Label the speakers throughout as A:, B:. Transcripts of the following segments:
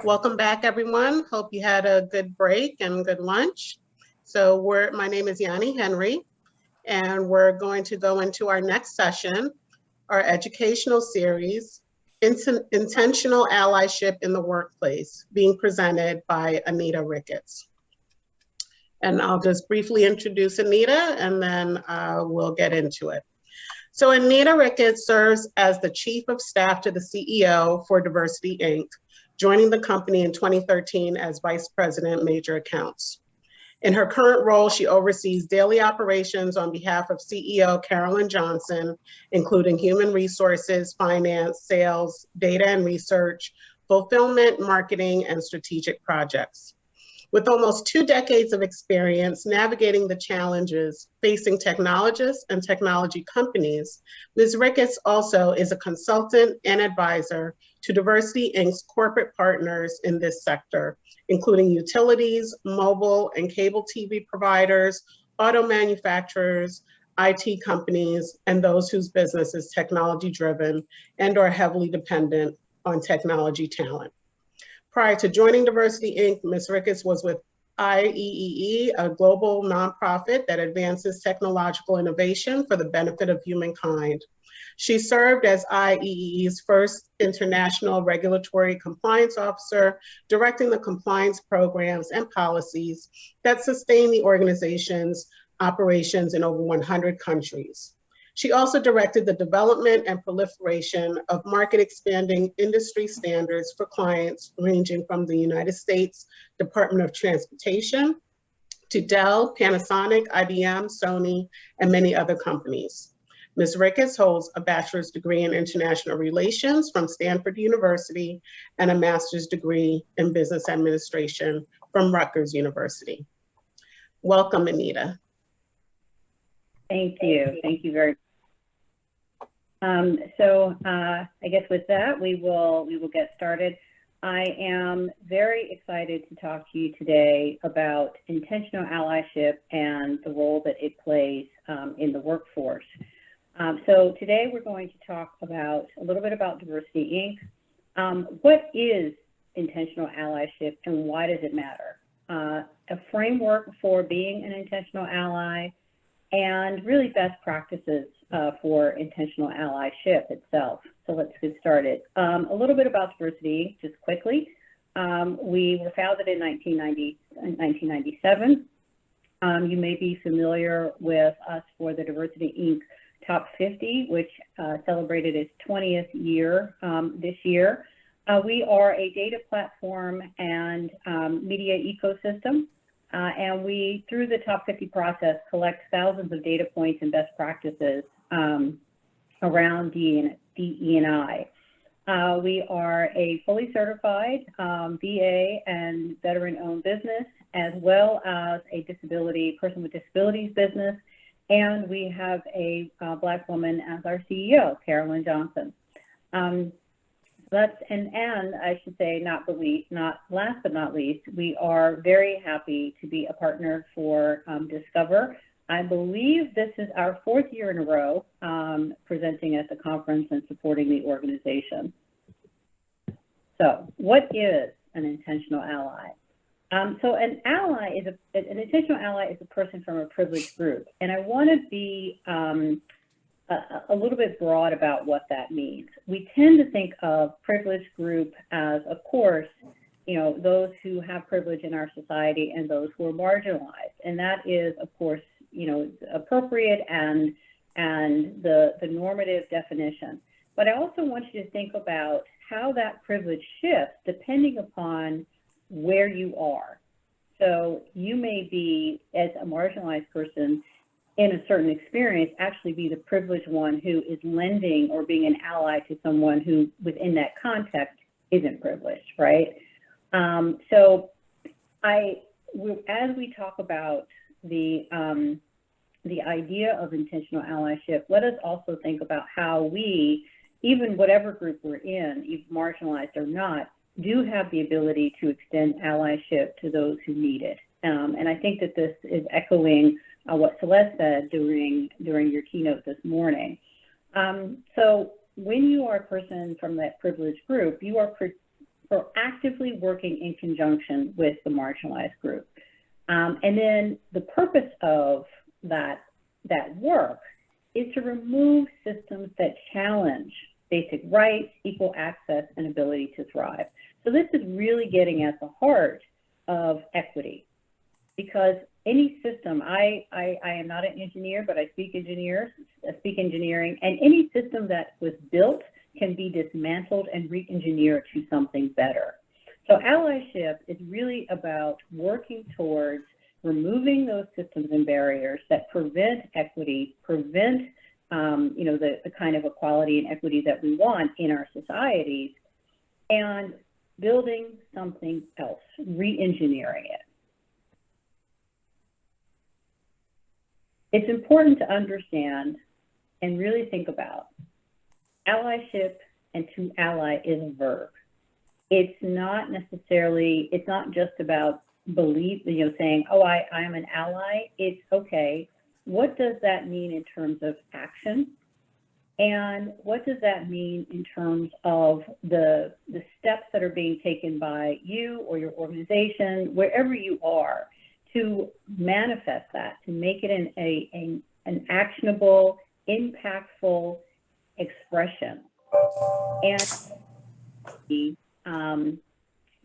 A: Welcome back, everyone. Hope you had a good break and good lunch. So my name is Yanni Henry, and we're going to go into our next session, our educational series, Intentional Allyship in the Workplace, being presented by Anita Ricketts. And I'll just briefly introduce Anita, and then we'll get into it. So Anita Ricketts serves as the Chief of Staff to the CEO for DiversityInc, joining the company in 2013 as Vice President, Major Accounts. In her current role, she oversees daily operations on behalf of CEO Carolyn Johnson, including human resources, finance, sales, data and research, fulfillment, marketing, and strategic projects. With almost 2 decades of experience navigating the challenges facing technologists and technology companies, Ms. Ricketts also is a consultant and advisor to DiversityInc's corporate partners in this sector, including utilities, mobile and cable TV providers, auto manufacturers, IT companies, and those whose business is technology-driven and are heavily dependent on technology talent. Prior to joining DiversityInc, Ms. Ricketts was with IEEE, a global nonprofit that advances technological innovation for the benefit of humankind. She served as IEEE's first international regulatory compliance officer, directing the compliance programs and policies that sustain the organization's operations in over 100 countries. She also directed the development and proliferation of market expanding industry standards for clients ranging from the United States Department of Transportation to Dell, Panasonic, IBM, Sony, and many other companies. Ms. Ricketts holds a bachelor's degree in international relations from Stanford University and a master's degree in business administration from Rutgers University. Welcome, Anita.
B: Thank you. Thank you very much. I guess with that, we will get started. I am very excited to talk to you today about intentional allyship and the role that it plays in the workforce. So today we're going to talk about a little bit about DiversityInc. What is intentional allyship and why does it matter? A framework for being an intentional ally, and really best practices for intentional allyship itself. So let's get started. A little bit about DiversityInc, just quickly. We were founded in 1997. You may be familiar with us for the DiversityInc Top 50, which celebrated its 20th year this year. We are a data platform and media ecosystem. And we, through the top 50 process, collect thousands of data points and best practices around DE&I. We are a fully certified VA and veteran-owned business, as well as a person with disabilities business. And we have a Black woman as our CEO, Carolyn Johnson. And I should say, not last but not least, we are very happy to be a partner for Discover. I believe this is our 4th year in a row presenting at the conference and supporting the organization. So what is an intentional ally? So an intentional ally is a person from a privileged group. And I want to be a little bit broad about what that means. We tend to think of privileged group as, of course, those who have privilege in our society and those who are marginalized. And that is, of course, appropriate and the normative definition. But I also want you to think about how that privilege shifts depending upon where you are. So you may be, as a marginalized person, in a certain experience, actually be the privileged one who is lending or being an ally to someone who, within that context, isn't privileged, right? So as we talk about the idea of intentional allyship, let us also think about how we, even whatever group we're in, even marginalized or not, do have the ability to extend allyship to those who need it. And I think that this is echoing what Celeste said during your keynote this morning. So when you are a person from that privileged group, you are proactively working in conjunction with the marginalized group. And then the purpose of that work is to remove systems that challenge basic rights, equal access, and ability to thrive. So this is really getting at the heart of equity, because any system, I am not an engineer, but I speak engineering, and any system that was built can be dismantled and re-engineered to something better. So allyship is really about working towards removing those systems and barriers that prevent equity, prevent the kind of equality and equity that we want in our societies, and building something else, re-engineering it. It's important to understand and really think about allyship, and to ally is a verb. It's not necessarily, it's not just about belief, saying, oh, I am an ally. It's okay. What does that mean in terms of action? And what does that mean in terms of the steps that are being taken by you or your organization, wherever you are, to manifest that, to make it an actionable, impactful expression, and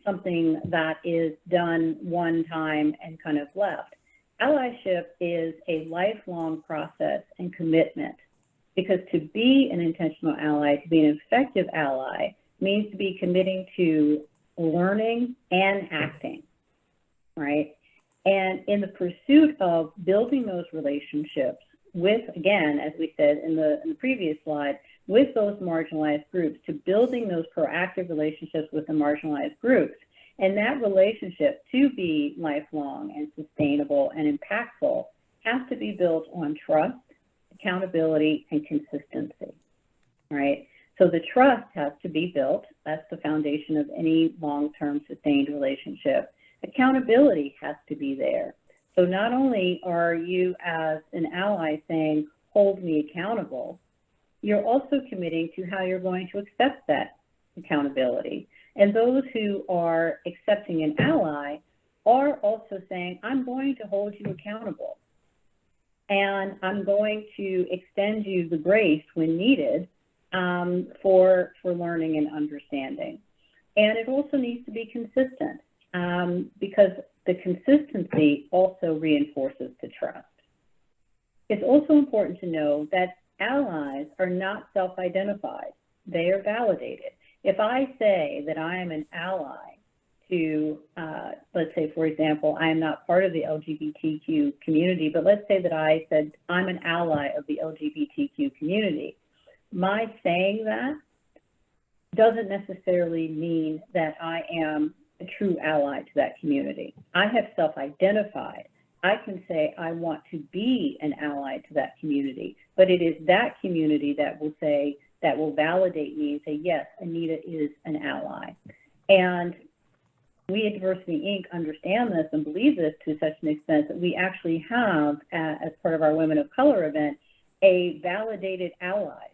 B: something that is done one time and kind of left. Allyship is a lifelong process and commitment, because to be an intentional ally, to be an effective ally, means to be committing to learning and acting, right? And in the pursuit of building those relationships with, again, as we said in the previous slide, with those marginalized groups, to building those proactive relationships with the marginalized groups, and that relationship to be lifelong and sustainable and impactful has to be built on trust, accountability, and consistency, right? So the trust has to be built. That's the foundation of any long-term sustained relationship. Accountability has to be there. So not only are you as an ally saying, hold me accountable, you're also committing to how you're going to accept that accountability. And those who are accepting an ally are also saying, I'm going to hold you accountable, and I'm going to extend you the grace when needed for learning and understanding. And it also needs to be consistent, because the consistency also reinforces the trust. It's also important to know that allies are not self-identified. They are validated. If I say that I am an ally to, let's say, for example, I am not part of the LGBTQ community, but let's say that I said I'm an ally of the LGBTQ community, my saying that doesn't necessarily mean that I am a true ally to that community. I have self-identified. I can say I want to be an ally to that community, but it is that community that will say, that will validate me and say, yes, Anita is an ally. And we at DiversityInc understand this and believe this to such an extent that we actually have, as part of our Women of Color event, a validated allies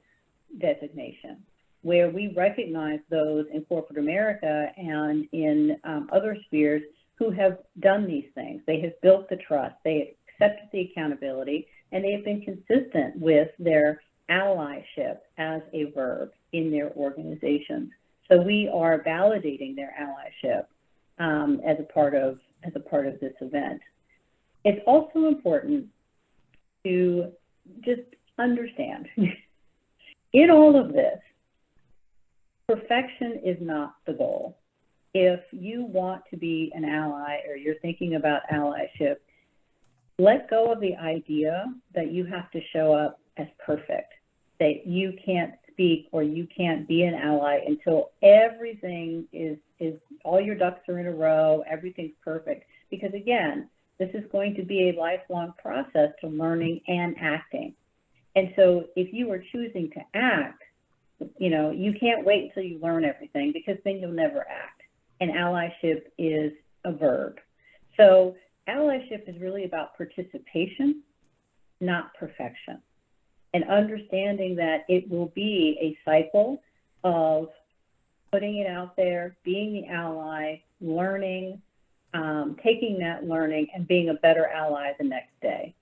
B: designation, where we recognize those in corporate America and in other spheres who have done these things. They have built the trust, they accepted the accountability, and they have been consistent with their allyship as a verb in their organizations. So we are validating their allyship as a part of this event. It's also important to just understand in all of this, perfection is not the goal. If you want to be an ally or you're thinking about allyship, let go of the idea that you have to show up as perfect, that you can't speak or you can't be an ally until everything is all your ducks are in a row, everything's perfect. Because again, this is going to be a lifelong process to learning and acting. And so if you are choosing to act, you can't wait until you learn everything, because then you'll never act. And allyship is a verb. So allyship is really about participation, not perfection. And understanding that it will be a cycle of putting it out there, being the ally, learning, taking that learning and being a better ally the next day.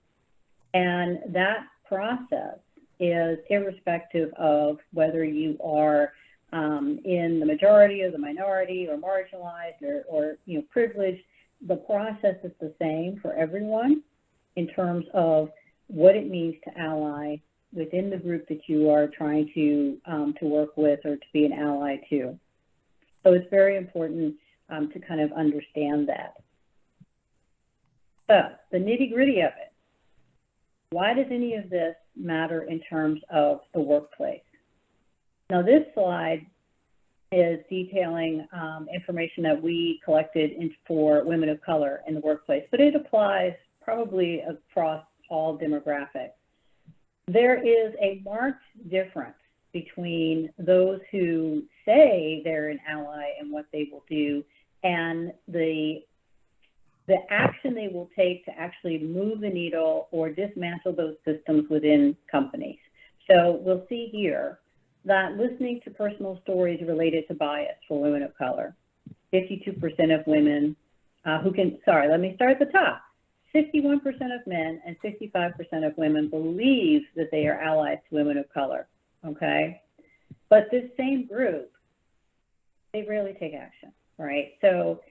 B: And that process is irrespective of whether you are in the majority or the minority or marginalized or privileged. The process is the same for everyone in terms of what it means to ally within the group that you are trying to work with or to be an ally to. So it's very important to kind of understand that. So the nitty-gritty of it. Why does any of this matter in terms of the workplace? Now this slide is detailing information that we collected for women of color in the workplace, but it applies probably across all demographics. There is a marked difference between those who say they're an ally and what they will do and the action they will take to actually move the needle or dismantle those systems within companies. So we'll see here that listening to personal stories related to bias for women of color, 52% of women let me start at the top. 61% of men and 65% of women believe that they are allies to women of color, okay? But this same group, they rarely take action, right? So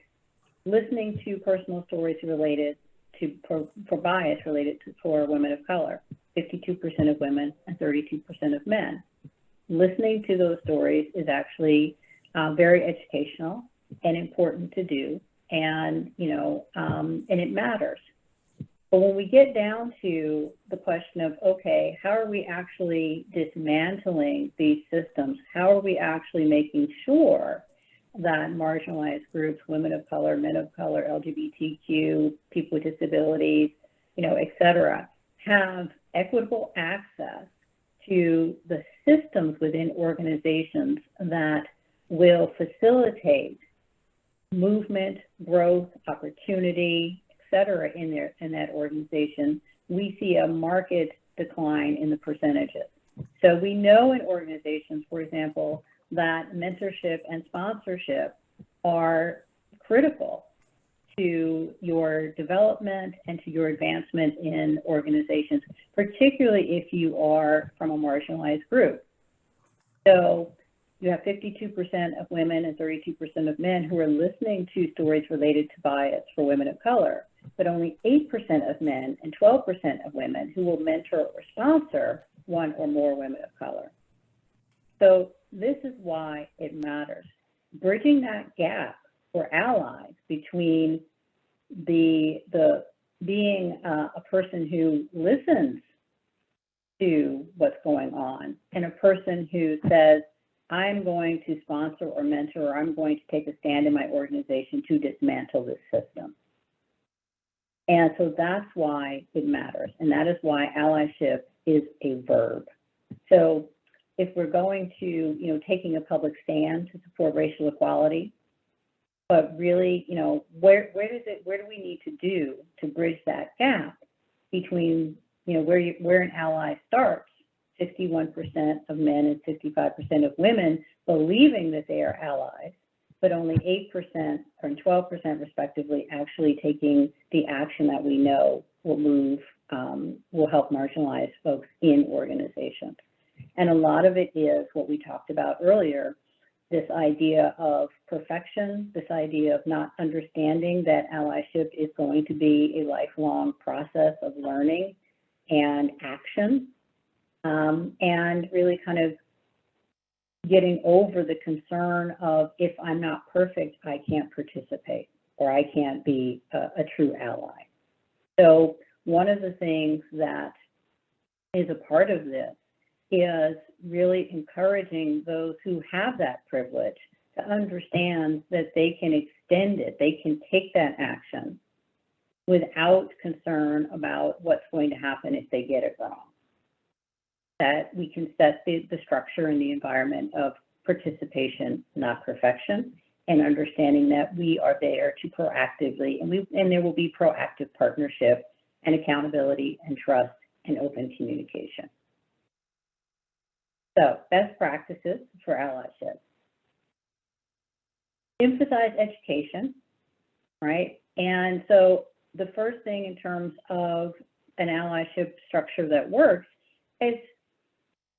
B: listening to personal stories related to, for bias related to, for women of color, 52% of women and 32% of men. Listening to those stories is actually very educational and important to do, and and it matters. But when we get down to the question of, okay, how are we actually dismantling these systems? How are we actually making sure that marginalized groups, women of color, men of color, LGBTQ, people with disabilities, et cetera, have equitable access to the systems within organizations that will facilitate movement, growth, opportunity, et cetera, in that organization, we see a marked decline in the percentages. So we know in organizations, for example, that mentorship and sponsorship are critical to your development and to your advancement in organizations, particularly if you are from a marginalized group. So you have 52% of women and 32% of men who are listening to stories related to bias for women of color, but only 8% of men and 12% of women who will mentor or sponsor one or more women of color. So this is why it matters. Bridging that gap for allies between the being a person who listens to what's going on and a person who says, I'm going to sponsor or mentor, or I'm going to take a stand in my organization to dismantle this system. And so that's why it matters. And that is why allyship is a verb. So if we're going to, taking a public stand to support racial equality, but really, where do we need to do to bridge that gap between, where an ally starts, 51% of men and 55% of women believing that they are allies, but only 8% or 12% respectively actually taking the action that we know will help marginalized folks in organizations. And a lot of it is what we talked about earlier, this idea of perfection, this idea of not understanding that allyship is going to be a lifelong process of learning and action, and really kind of getting over the concern of, if I'm not perfect, I can't participate or I can't be a true ally. So one of the things that is a part of this is really encouraging those who have that privilege to understand that they can extend it, they can take that action without concern about what's going to happen if they get it wrong. That we can set the structure and the environment of participation, not perfection, and understanding that we are there to proactively, and there will be proactive partnership and accountability and trust and open communication. So best practices for allyship. emphasize education, right? And so the first thing in terms of an allyship structure that works is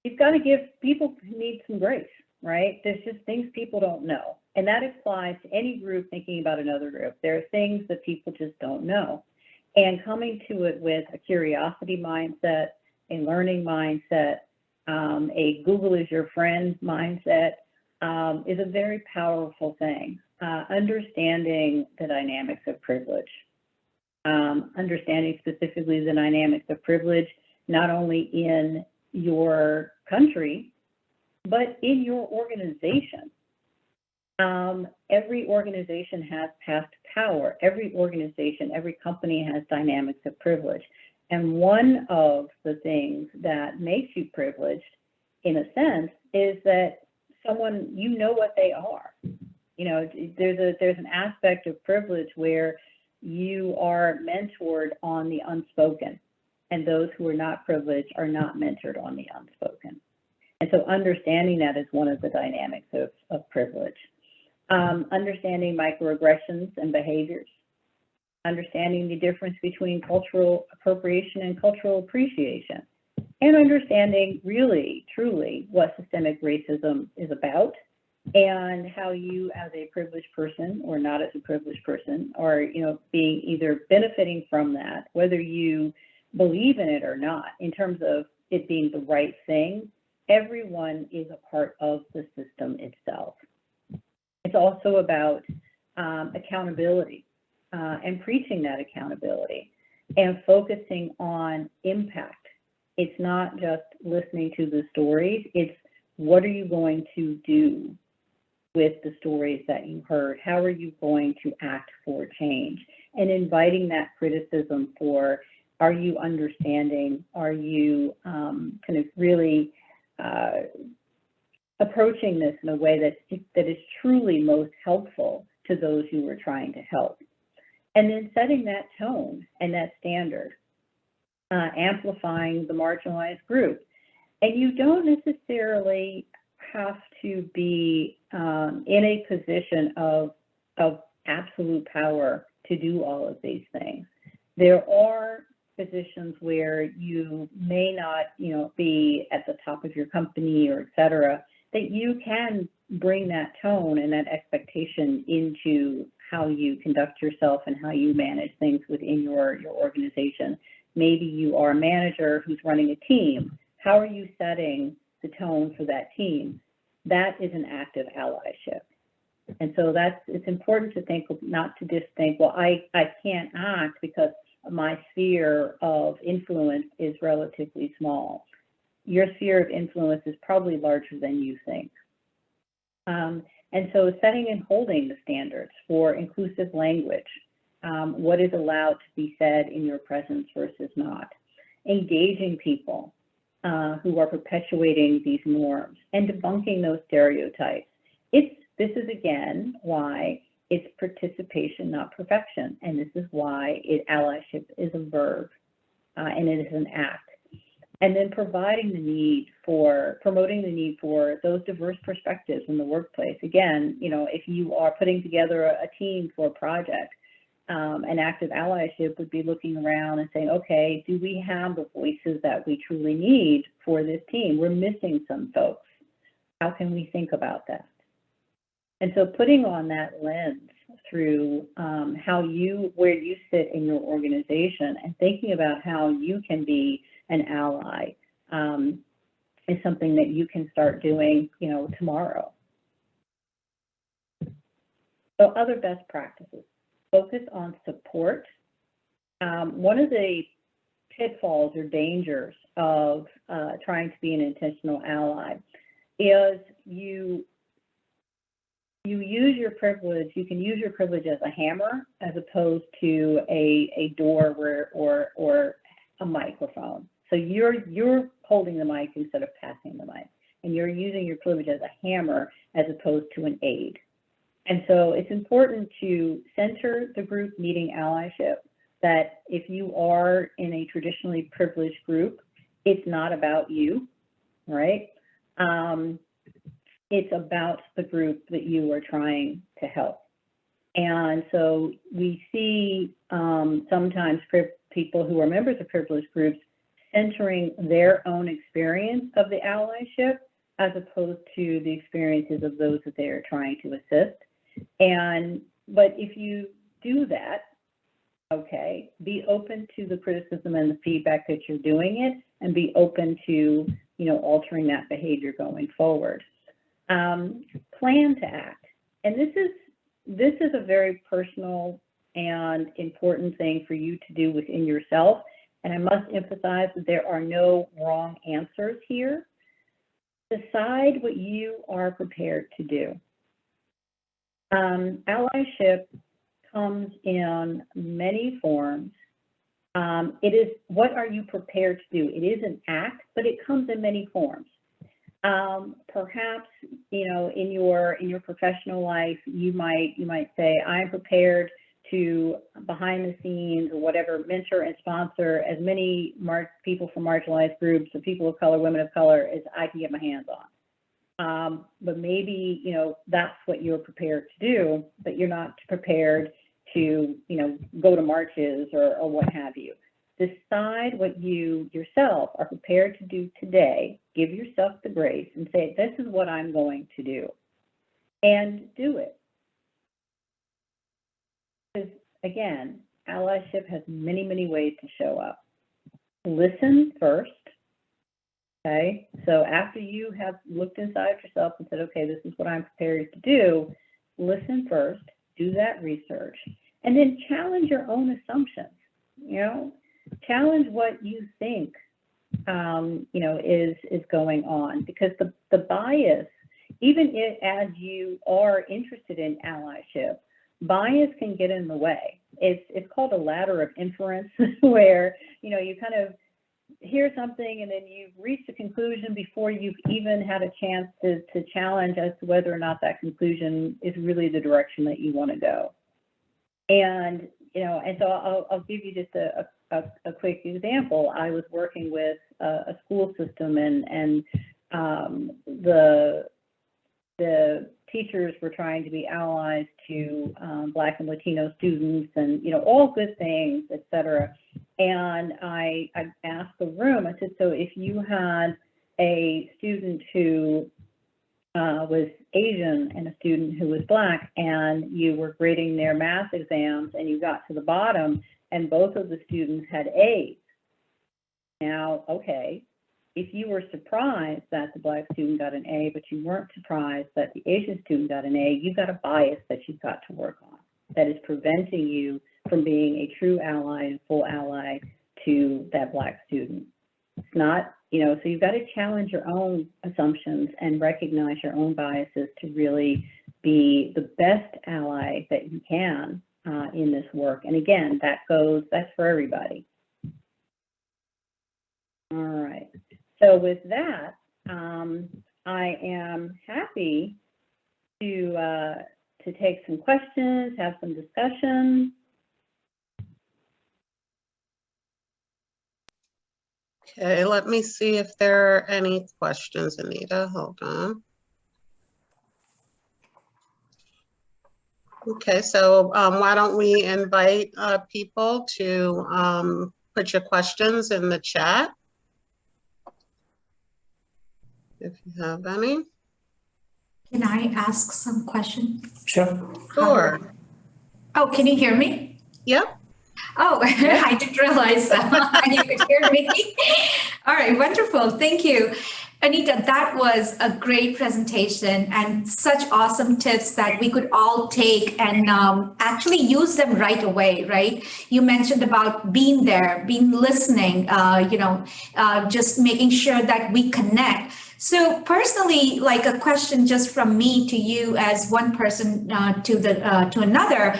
B: you've got to give people who need some grace, right? There's just things people don't know. And that applies to any group thinking about another group. There are things that people just don't know. And coming to it with a curiosity mindset, a learning mindset, a Google is your friend mindset is a very powerful thing. Understanding the dynamics of privilege. Understanding specifically the dynamics of privilege, not only in your country, but in your organization. Every organization has past power. Every organization, every company has dynamics of privilege. And one of the things that makes you privileged, in a sense, is that someone, you know what they are. You know, there's an aspect of privilege where you are mentored on the unspoken, and those who are not privileged are not mentored on the unspoken. And so understanding that is one of the dynamics of privilege. Understanding microaggressions and behaviors. Understanding the difference between cultural appropriation and cultural appreciation. And understanding really, truly what systemic racism is about, and how you as a privileged person or not as a privileged person are, you know, being either benefiting from that, whether you believe in it or not, in terms of it being the right thing. Everyone is a part of the system itself. It's also about accountability and preaching that accountability and focusing on impact. It's not just listening to the stories, it's what are you going to do with the stories that you heard? How are you going to act for change? And inviting that criticism for, are you understanding? Are you kind of really approaching this in a way that is truly most helpful to those you are trying to help? And then setting that tone and that standard, amplifying the marginalized group. And you don't necessarily have to be in a position of absolute power to do all of these things. There are positions where you may not, you know, be at the top of your company or et cetera, that you can bring that tone and that expectation into how you conduct yourself and how you manage things within your organization. Maybe you are a manager who's running a team. How are you setting the tone for that team? That is an act of allyship. And so it's important to think, not to just think, well, I can't act because my sphere of influence is relatively small. Your sphere of influence is probably larger than you think. And so setting and holding the standards for inclusive language, what is allowed to be said in your presence versus not, engaging people who are perpetuating these norms and debunking those stereotypes. This is again why it's participation, not perfection, and this is why allyship is a verb and it is an act. And then promoting the need for those diverse perspectives in the workplace. Again, you know, if you are putting together a team for a project, an active allyship would be looking around and saying, okay, do we have the voices that we truly need for this team? We're missing some folks. How can we think about that? And so putting on that lens through where you sit in your organization and thinking about how you can be an ally is something that you can start doing, you know, tomorrow. So other best practices, focus on support. One of the pitfalls or dangers of trying to be an intentional ally is you use your privilege. You can use your privilege as a hammer as opposed to a door or a microphone. So you're holding the mic instead of passing the mic, and you're using your privilege as a hammer as opposed to an aid. And so it's important to center the group needing allyship, that if you are in a traditionally privileged group, it's not about you, right? It's about the group that you are trying to help. And so we see sometimes people who are members of privileged groups centering their own experience of the allyship as opposed to the experiences of those that they are trying to assist. But if you do that, okay, be open to the criticism and the feedback that you're doing it, and be open to, altering that behavior going forward. Plan to act. And this is a very personal and important thing for you to do within yourself. And I must emphasize that there are no wrong answers here. Decide what you are prepared to do. Allyship comes in many forms. It is, what are you prepared to do? It is an act, but it comes in many forms. Perhaps, in your professional life, you might say, I'm prepared to, behind the scenes or whatever, mentor and sponsor as many people from marginalized groups, or people of color, women of color, as I can get my hands on. But maybe, that's what you're prepared to do, but you're not prepared to, go to marches or what have you. Decide what you yourself are prepared to do today. Give yourself the grace and say, this is what I'm going to do, and do it. Because again, allyship has many, many ways to show up. Listen first. Okay, so after you have looked inside yourself and said, okay, this is what I'm prepared to do, listen first, do that research, and then challenge your own assumptions. Challenge what you think, is going on, because the bias, even as you are interested in allyship, bias can get in the way. It's called a ladder of inference, where you kind of hear something and then you've reached a conclusion before you've even had a chance to challenge as to whether or not that conclusion is really the direction that you want to go. And so I'll give you just a quick example. I was working with a school system, and the teachers were trying to be allies to Black and Latino students, and all good things, et cetera. And I asked the room, I said, so if you had a student who was Asian and a student who was Black, and you were grading their math exams and you got to the bottom and both of the students had A's. Now, okay, if you were surprised that the Black student got an A, but you weren't surprised that the Asian student got an A, you've got a bias that you've got to work on that is preventing you from being a true ally and full ally to that Black student. It's not, so you've got to challenge your own assumptions and recognize your own biases to really be the best ally that you can in this work. And again, that's for everybody. All right. So with that, I am happy to take some questions, have some discussion.
A: Okay, let me see if there are any questions, Anita. Hold on. Okay, so why don't we invite people to put your questions in the chat, if you have any.
C: Can I ask some questions?
A: Sure. Sure.
C: Oh, can you hear me?
A: Yep.
C: Oh, I didn't realize you could hear me. All right, wonderful. Thank you. Anita, that was a great presentation and such awesome tips that we could all take and actually use them right away, right? You mentioned about being there, being listening, just making sure that we connect. So personally, like a question just from me to you as one person to another,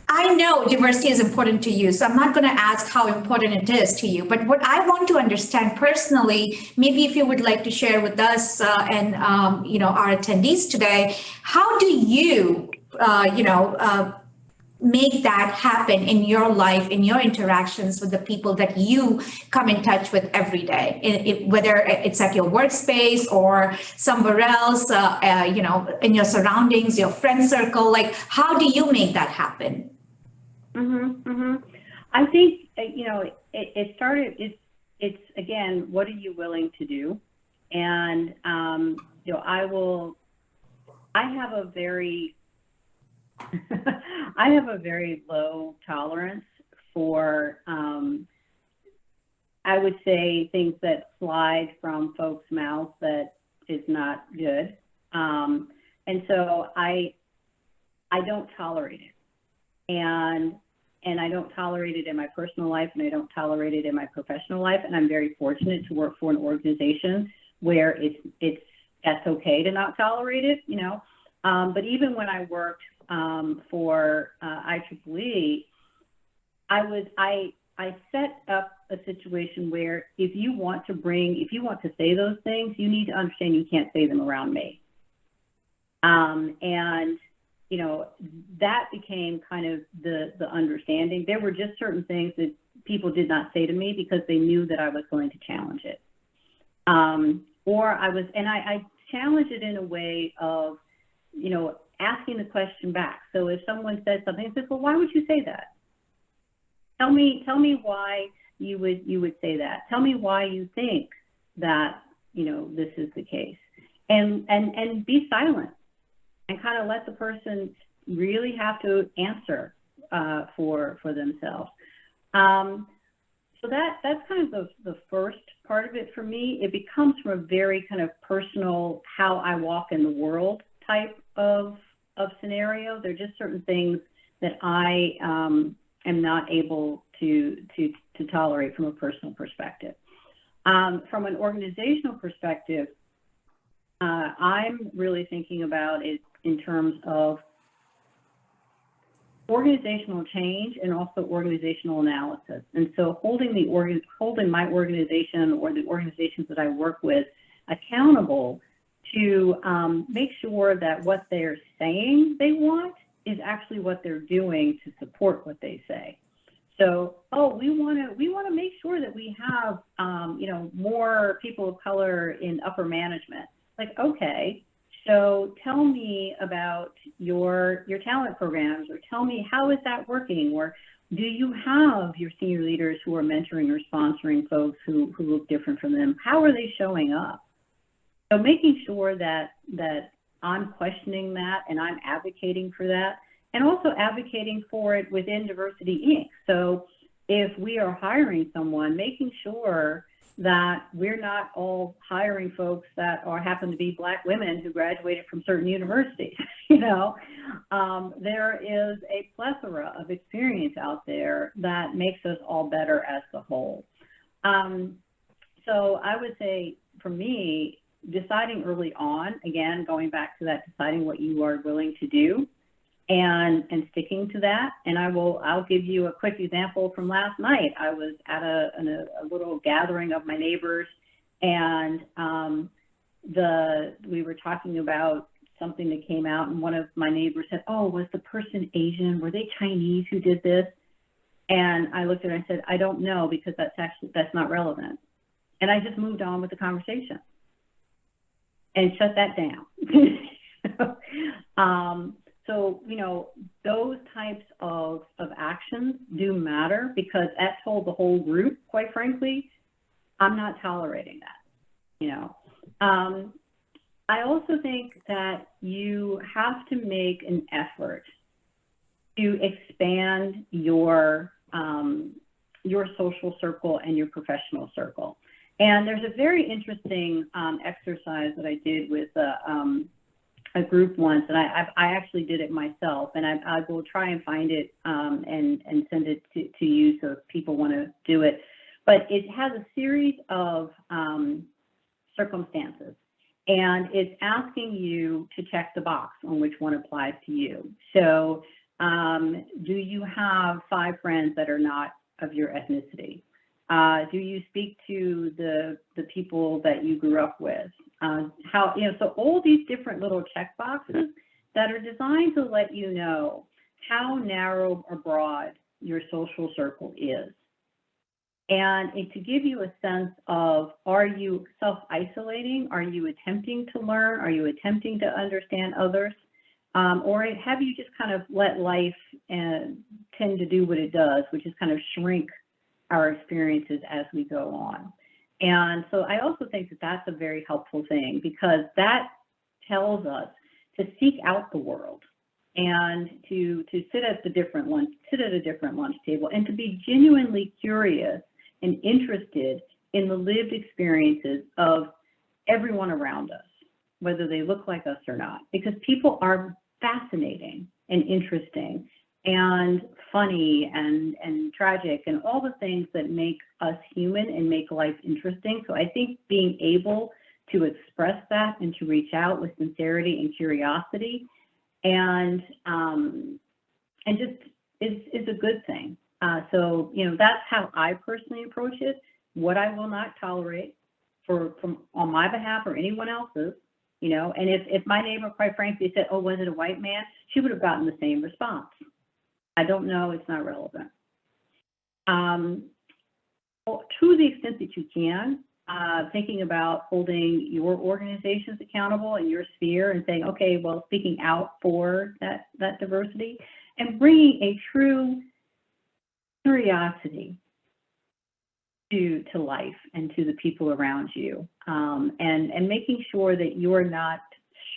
C: I know diversity is important to you, so I'm not going to ask how important it is to you. But what I want to understand personally, maybe if you would like to share with us and our attendees today, how do you, make that happen in your life, in your interactions with the people that you come in touch with every day, whether it's at your workspace or somewhere else, you know, in your surroundings, your friend circle? Like, how do you make that happen?
B: I think, you know, it started, it's again, what are you willing to do? And, you know, I have a very low tolerance for, I would say, things that slide from folks' mouths that is not good. And so I don't tolerate it. And I don't tolerate it in my personal life, and I don't tolerate it in my professional life. And I'm very fortunate to work for an organization where that's okay to not tolerate it, you know. But even when I worked for IEEE, I set up a situation where if you want to say those things, you need to understand you can't say them around me. And you know, that became kind of the understanding. There were just certain things that people did not say to me because they knew that I was going to challenge it. I challenged it in a way of, you know, asking the question back. So if someone said something, I said, well, why would you say that? Tell me why you would say that. Tell me why you think that, you know, this is the case. And be silent. And kind of let the person really have to answer for themselves. So that's kind of the first part of it for me. It becomes from a very kind of personal, how I walk in the world type of scenario. There are just certain things that I am not able to tolerate from a personal perspective. From an organizational perspective, I'm really thinking about it in terms of organizational change and also organizational analysis. And so holding my organization or the organizations that I work with accountable to make sure that what they're saying they want is actually what they're doing to support what they say. So, we want to make sure that we have, you know, more people of color in upper management. Like, okay, so tell me about your talent programs, or tell me how is that working, or do you have your senior leaders who are mentoring or sponsoring folks who look different from them? How are they showing up? So making sure that I'm questioning that and I'm advocating for that, and also advocating for it within DiversityInc. So if we are hiring someone, making sure that we're not all hiring folks that happen to be Black women who graduated from certain universities. You know, there is a plethora of experience out there that makes us all better as a whole. So I would say, for me, deciding early on, again, going back to that, deciding what you are willing to do and sticking to that. And I'll give you a quick example from last night. I was at a little gathering of my neighbors, and we were talking about something that came out, and one of my neighbors said, oh, was the person Asian? Were they Chinese who did this? And I looked at her and I said, I don't know, because that's not relevant. And I just moved on with the conversation and shut that down. So, you know, those types of actions do matter, because that told the whole group, quite frankly, I'm not tolerating that, you know. I also think that you have to make an effort to expand your social circle and your professional circle. And there's a very interesting exercise that I did with a group once, and I actually did it myself, and I will try and find it and send it to you so if people want to do it. But it has a series of circumstances, and it's asking you to check the box on which one applies to you. So do you have 5 friends that are not of your ethnicity? Do you speak to the people that you grew up with? So all these different little check boxes that are designed to let you know how narrow or broad your social circle is. And to give you a sense of, are you self-isolating? Are you attempting to learn? Are you attempting to understand others? Or have you just kind of let life tend to do what it does, which is kind of shrink our experiences as we go on? And so I also think that that's a very helpful thing, because that tells us to seek out the world and to sit at a different lunch table, and to be genuinely curious and interested in the lived experiences of everyone around us, whether they look like us or not, because people are fascinating and interesting and funny and tragic and all the things that make us human and make life interesting. So I think being able to express that and to reach out with sincerity and curiosity and just is a good thing. So, you know, that's how I personally approach it. What I will not tolerate from on my behalf or anyone else's, you know, and if my neighbor, quite frankly, said, oh, was it a white man? She would have gotten the same response. I don't know, it's not relevant. Well, to the extent that you can, thinking about holding your organizations accountable in your sphere and saying, okay, well, speaking out for that diversity and bringing a true curiosity to life and to the people around you, and making sure that you're not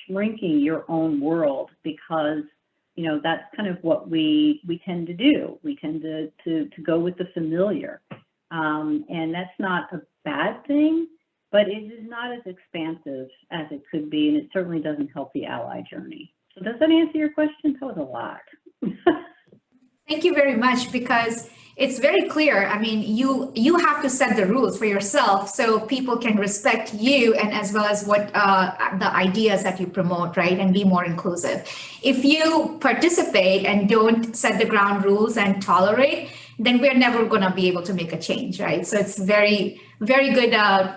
B: shrinking your own world, because you know that's kind of what we tend to do. We tend to go with the familiar, and that's not a bad thing, but it is not as expansive as it could be, and it certainly doesn't help the ally journey. So does that answer your question? That was a lot.
C: Thank you very much, because it's very clear. I mean, you have to set the rules for yourself so people can respect you, and as well as what the ideas that you promote, right? And be more inclusive. If you participate and don't set the ground rules and tolerate, then we're never going to be able to make a change, right? So it's very, very good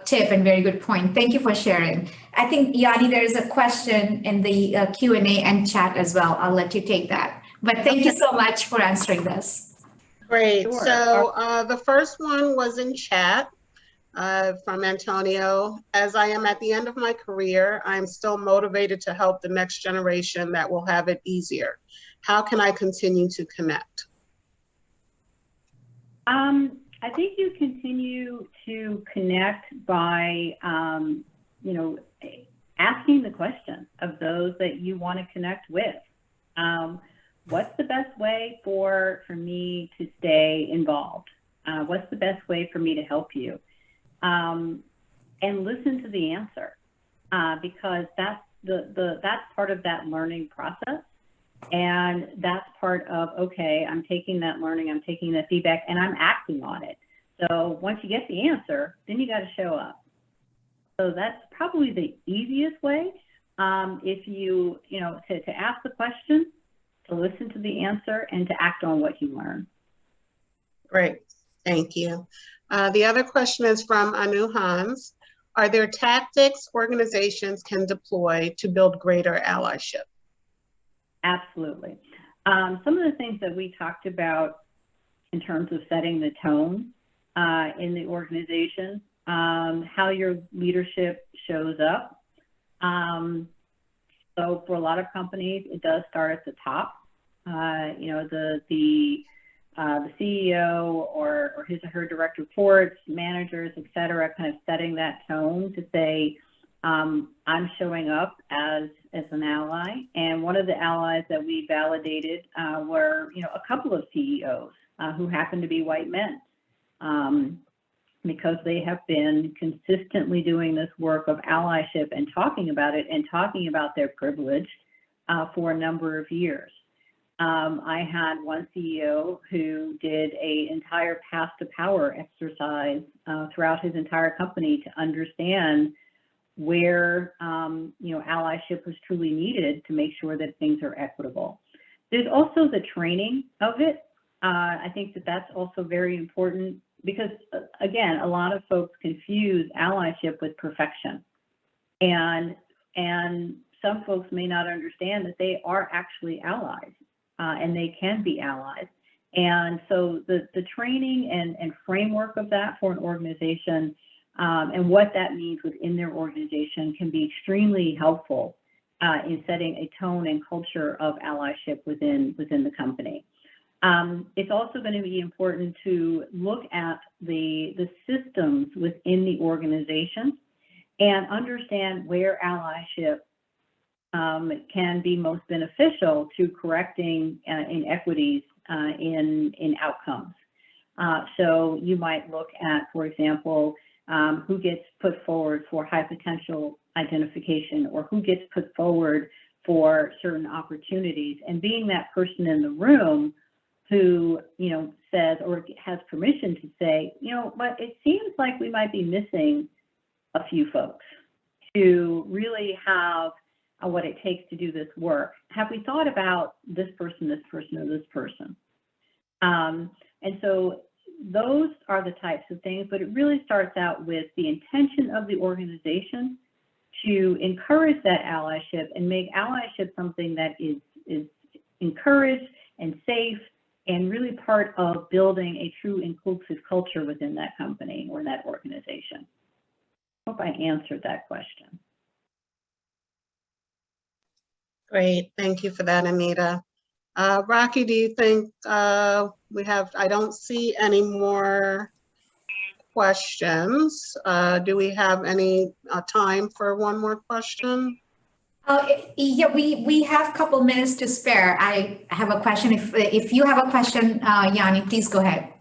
C: tip and very good point. Thank you for sharing. I think, Yanni, there's a question in the Q&A and chat as well. I'll let you take that. But thank you so much for answering this.
A: Great.
B: Sure.
A: So the first one was in chat from Antonio. As I am at the end of my career, I'm still motivated to help the next generation that will have it easier. How can I continue to connect?
B: I think you continue to connect by, you know, asking the question of those that you want to connect with. What's the best way for me to stay involved? What's the best way for me to help you? And listen to the answer, because that's that's part of that learning process. And that's part of, okay, I'm taking that learning, I'm taking that feedback, and I'm acting on it. So once you get the answer, then you got to show up. So that's probably the easiest way. If you know, to ask the question, to listen to the answer, and to act on what you learn.
A: Great, thank you. The other question is from Anu Hans. Are there tactics organizations can deploy to build greater allyship?
B: Absolutely. Some of the things that we talked about in terms of setting the tone in the organization, how your leadership shows up. So for a lot of companies, it does start at the top. You know, the CEO or his or her direct reports, managers, et cetera, kind of setting that tone to say, I'm showing up as an ally. And one of the allies that we validated were, you know, a couple of CEOs who happen to be white men, because they have been consistently doing this work of allyship and talking about it and talking about their privilege for a number of years. I had one CEO who did an entire path to power exercise throughout his entire company to understand where you know, allyship was truly needed to make sure that things are equitable. There's also the training of it. I think that that's also very important, because again, a lot of folks confuse allyship with perfection, and some folks may not understand that they are actually allies. and they can be allies. And so the training and framework of that for an organization and what that means within their organization can be extremely helpful in setting a tone and culture of allyship within the company. It's also going to be important to look at the systems within the organization and understand where allyship can be most beneficial to correcting inequities in outcomes. So you might look at, for example, who gets put forward for high potential identification or who gets put forward for certain opportunities, and being that person in the room who, says or has permission to say, but it seems like we might be missing a few folks to really have what it takes to do this work. Have we thought about this person, or this person? And so those are the types of things, but it really starts out with the intention of the organization to encourage that allyship and make allyship something that is encouraged and safe and really part of building a true inclusive culture within that company or that organization. Hope I answered that question.
A: Great, thank you for that, Anita. Rocky, do you think we have, I don't see any more questions. Do we have any time for one more question?
C: Yeah, we have a couple minutes to spare. I have a question. If you have a question, Yanni, please go ahead.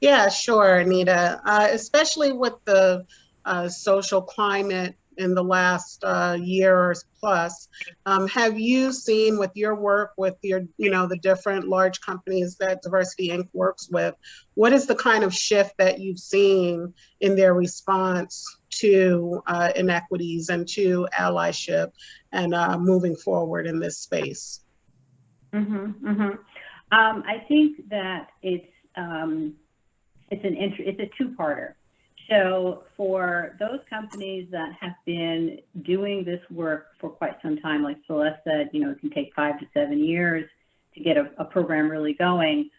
A: Yeah, sure, Anita. Especially with the social climate in the last year or plus, have you seen with your work with your, the different large companies that DiversityInc works with, what is the kind of shift that you've seen in their response to inequities and to allyship and moving forward in this space?
B: I think that it's a two-parter. So for those companies that have been doing this work for quite some time, like Celeste said, it can take 5 to 7 years to get a program really going.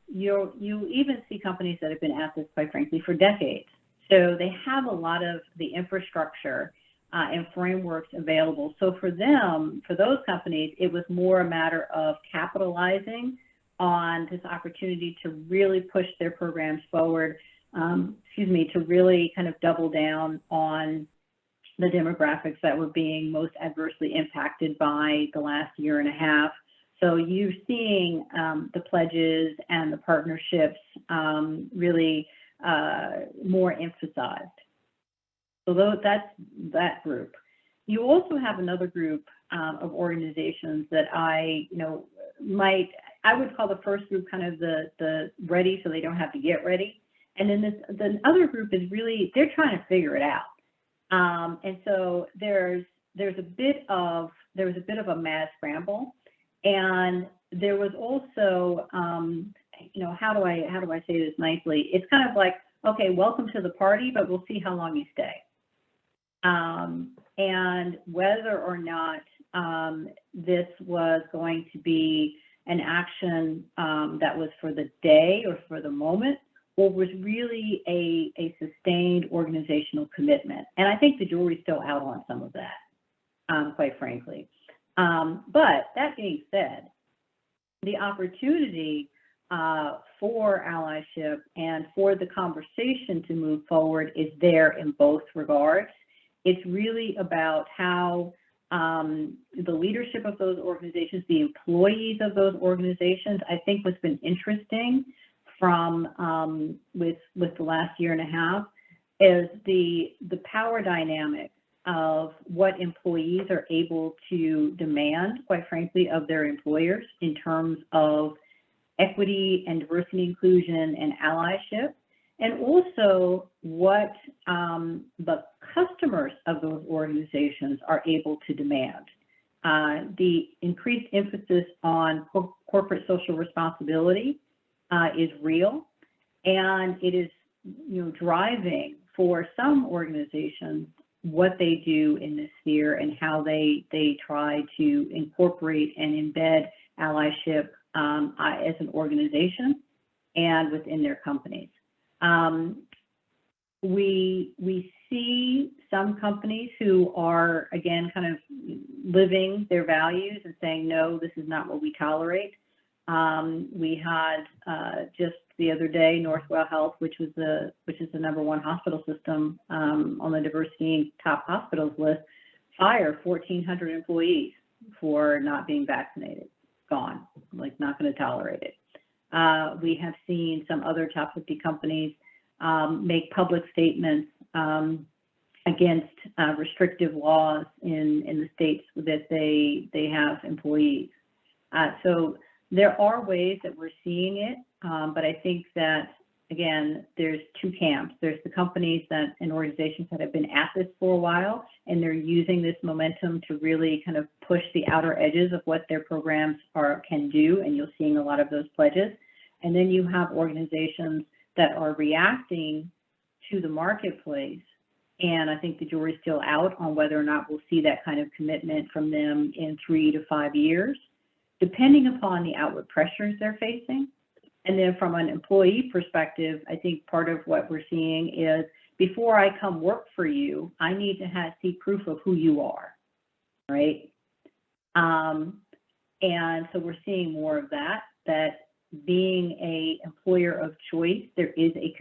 B: You even see companies that have been at this, quite frankly, for decades. So they have a lot of the infrastructure and frameworks available. So for them, for those companies, it was more a matter of capitalizing on this opportunity to really push their programs forward, to really kind of double down on the demographics that were being most adversely impacted by the last year and a half. So you're seeing the pledges and the partnerships really more emphasized. So that's that group. You also have another group of organizations that I would call the first group kind of the ready so they don't have to get ready. And then the other group is really, they're trying to figure it out. And so there was a bit of a mad scramble, and there was also, how do I say this nicely? It's kind of like, okay, welcome to the party, but we'll see how long you stay. And whether or not this was going to be an action that was for the day or for the moment, or was really a sustained organizational commitment. And I think the jury's still out on some of that, quite frankly. But that being said, the opportunity for allyship and for the conversation to move forward is there in both regards. It's really about how the leadership of those organizations, the employees of those organizations, I think what's been interesting from with the last year and a half is the power dynamic of what employees are able to demand, quite frankly, of their employers in terms of equity and diversity inclusion and allyship, and also what the customers of those organizations are able to demand. The increased emphasis on corporate social responsibility is real, and it is driving for some organizations what they do in this sphere and how they try to incorporate and embed allyship as an organization and within their companies. We see some companies who are, again, kind of living their values and saying, no, this is not what we tolerate. We had just the other day, Northwell Health, which is the #1 hospital system on the DiversityInc top hospitals list, fire 1,400 employees for not being vaccinated. Gone, like not going to tolerate it. We have seen some other top 50 companies make public statements against restrictive laws in the states that they have employees. So there are ways that we're seeing it, but I think that, again, there's two camps. There's the companies that and organizations that have been at this for a while, and they're using this momentum to really kind of push the outer edges of what their programs can do, and you're seeing a lot of those pledges. And then you have organizations that are reacting to the marketplace, and I think the jury's still out on whether or not we'll see that kind of commitment from them in 3 to 5 years, depending upon the outward pressures they're facing. And then from an employee perspective, I think part of what we're seeing is, before I come work for you, I need to see proof of who you are, right? And so we're seeing more of that being a employer of choice, there is a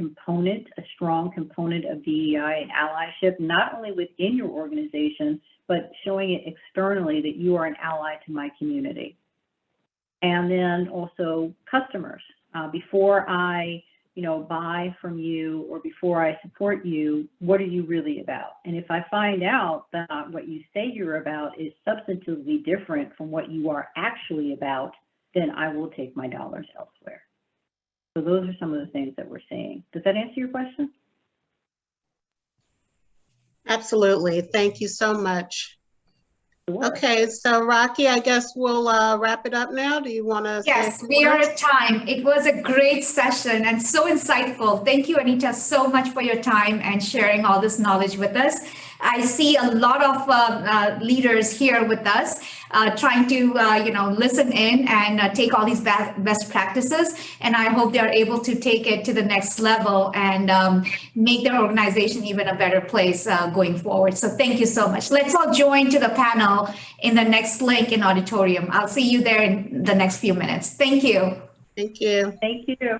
B: strong component of DEI and allyship, not only within your organization, but showing it externally that you are an ally to my community. And then also customers. Before I, buy from you or before I support you, what are you really about? And if I find out that what you say you're about is substantively different from what you are actually about, then I will take my dollars elsewhere. So those are some of the things that we're seeing. Does that answer your question?
A: Absolutely. Thank you so much.
B: Sure.
A: Okay, so Rocky, I guess we'll wrap it up now. Do you want to?
C: Yes, we are at time. It was a great session and so insightful. Thank you, Anita, so much for your time and sharing all this knowledge with us. I see a lot of leaders here with us trying to, listen in and take all these best practices. And I hope they're able to take it to the next level and make their organization even a better place going forward. So thank you so much. Let's all join to the panel in the next link in auditorium. I'll see you there in the next few minutes. Thank you.
A: Thank you.
B: Thank you.